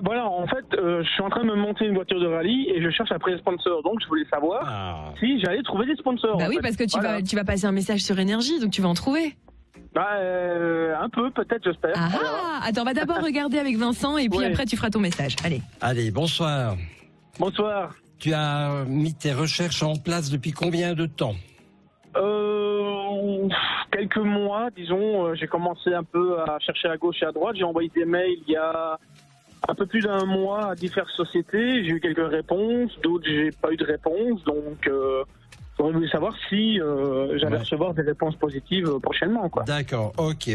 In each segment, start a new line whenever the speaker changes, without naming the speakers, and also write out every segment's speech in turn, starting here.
Voilà, en fait, je suis en train de me monter une voiture de rallye et je cherche après les sponsors. Donc, je voulais savoir si j'allais trouver des sponsors.
Bah oui, parce que tu vas passer un message sur Énergie, donc tu vas en trouver.
Un peu, peut-être, j'espère.
Attends, on va d'abord regarder avec Vincent et puis après tu feras ton message.
Allez, bonsoir.
Bonsoir.
Tu as mis tes recherches en place depuis combien de temps?
Quelques mois, disons. J'ai commencé un peu à chercher à gauche et à droite. J'ai envoyé des mails il y a un peu plus d'1 mois à diverses sociétés. J'ai eu quelques réponses, d'autres j'ai pas eu de réponse. Donc, j'aurais voulu savoir si j'allais recevoir des réponses positives prochainement, quoi.
D'accord, ok.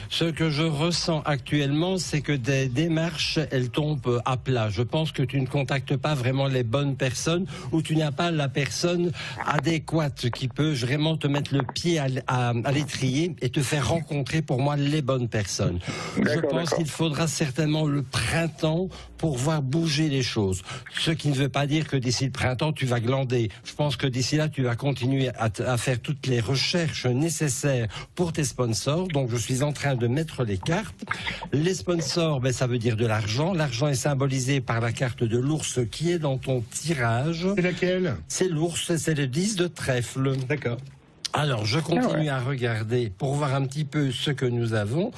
Ce que je ressens actuellement, c'est que des démarches, elles tombent à plat. Je pense que tu ne contactes pas vraiment les bonnes personnes ou tu n'as pas la personne adéquate qui peut vraiment te mettre le pied à l'étrier et te faire rencontrer pour moi les bonnes personnes. Je pense qu'il faudra certainement le printemps pour voir bouger les choses. Ce qui ne veut pas dire que d'ici le printemps, tu vas glander. Je pense que d'ici là, tu vas continuer à faire toutes les recherches nécessaires pour tes sponsors. Donc, je suis en train de mettre les cartes. Les sponsors, ça veut dire de l'argent. L'argent est symbolisé par la carte de l'ours qui est dans ton tirage.
C'est laquelle?
C'est l'ours, c'est le 10 de trèfle.
D'accord.
Alors, je continue à regarder pour voir un petit peu ce que nous avons.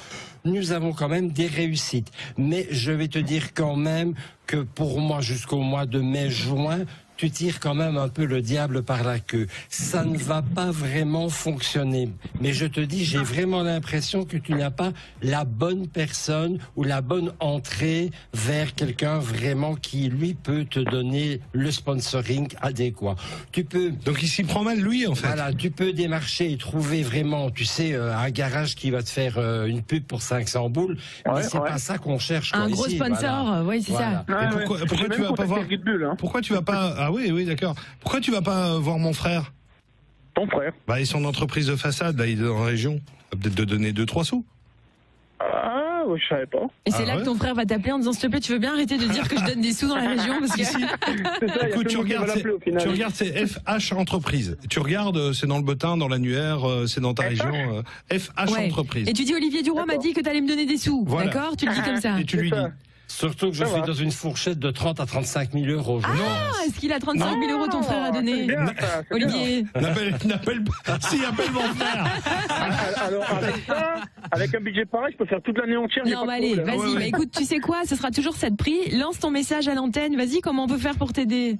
Nous avons quand même des réussites. Mais je vais te dire quand même que pour moi, jusqu'au mois de mai-juin, tu tires quand même un peu le diable par la queue. Ça ne va pas vraiment fonctionner. Mais je te dis, j'ai vraiment l'impression que tu n'as pas la bonne personne ou la bonne entrée vers quelqu'un vraiment qui, lui, peut te donner le sponsoring adéquat. Tu peux...
Donc il s'y prend mal, lui, en fait.
Voilà, tu peux démarcher et trouver vraiment, tu sais, un garage qui va te faire une pub pour 500 boules. Mais c'est pas ça qu'on cherche.
Un gros sponsor, oui, c'est ça.
Et pourquoi tu vas pas voir... Pourquoi tu vas pas... Ah oui, d'accord. Pourquoi tu vas pas voir mon frère?
Ton frère?
Bah, ils sont en entreprise de façade, là, il est dans la région. Peut-être de donner 2-3 sous.
Ah, oui, je savais pas.
Et c'est là que ton frère va t'appeler en disant, s'il te plaît, tu veux bien arrêter de dire que je donne des sous dans la région parce que...
Écoute, tu regardes, c'est FH Entreprise. Tu regardes, c'est dans le Bottin, dans l'Annuaire, c'est dans ta région. FH Entreprise.
Et tu dis, Olivier Duroy m'a dit que t'allais me donner des sous. Voilà. D'accord? Tu le dis comme ça.
Et tu lui dis.
Surtout que je suis dans une fourchette de 30 à 35 000 euros.
Est-ce qu'il a 35 000 euros ton frère à donner? Olivier.
N'appelle mon frère.
Alors, avec un budget pareil, je peux faire toute l'année entière.
Non, allez, vas-y. Écoute, tu sais quoi? Ce sera toujours cette prix. Lance ton message à l'antenne. Vas-y, comment on peut faire pour t'aider?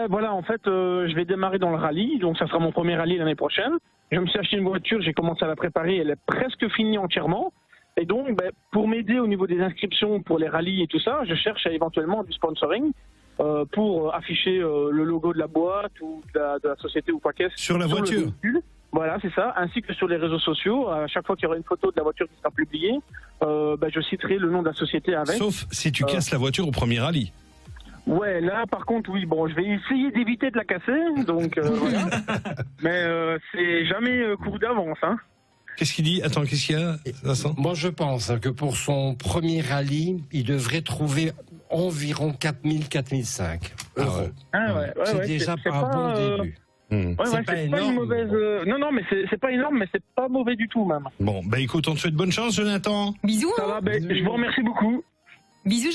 Voilà, en fait, je vais démarrer dans le rallye. Donc, ça sera mon premier rallye l'année prochaine. Je me suis acheté une voiture, j'ai commencé à la préparer. Elle est presque finie entièrement. Et donc, pour m'aider au niveau des inscriptions pour les rallyes et tout ça, je cherche éventuellement du sponsoring pour afficher le logo de la boîte ou de la société ou quoi qu'est-ce.
Sur la voiture.
Voilà, c'est ça. Ainsi que sur les réseaux sociaux. À chaque fois qu'il y aura une photo de la voiture qui sera publiée, je citerai le nom de la société avec.
Sauf si tu casses la voiture au premier rallye.
Ouais, là, par contre, oui. Bon, je vais essayer d'éviter de la casser. Donc, voilà. Mais c'est jamais cours d'avance, hein.
Qu'est-ce qu'il dit? Attends, qu'est-ce qu'il y a, Vincent?
Moi, je pense que pour son premier rallye, il devrait trouver environ 4 000, 4 500 euros. C'est déjà pas un bon début.
C'est pas une mauvaise. Non, mais c'est pas énorme, mais c'est pas mauvais du tout, même.
Bon, écoute, on te souhaite bonne chance, Jonathan.
Bisous.
Ça va, je vous remercie beaucoup.
Bisous.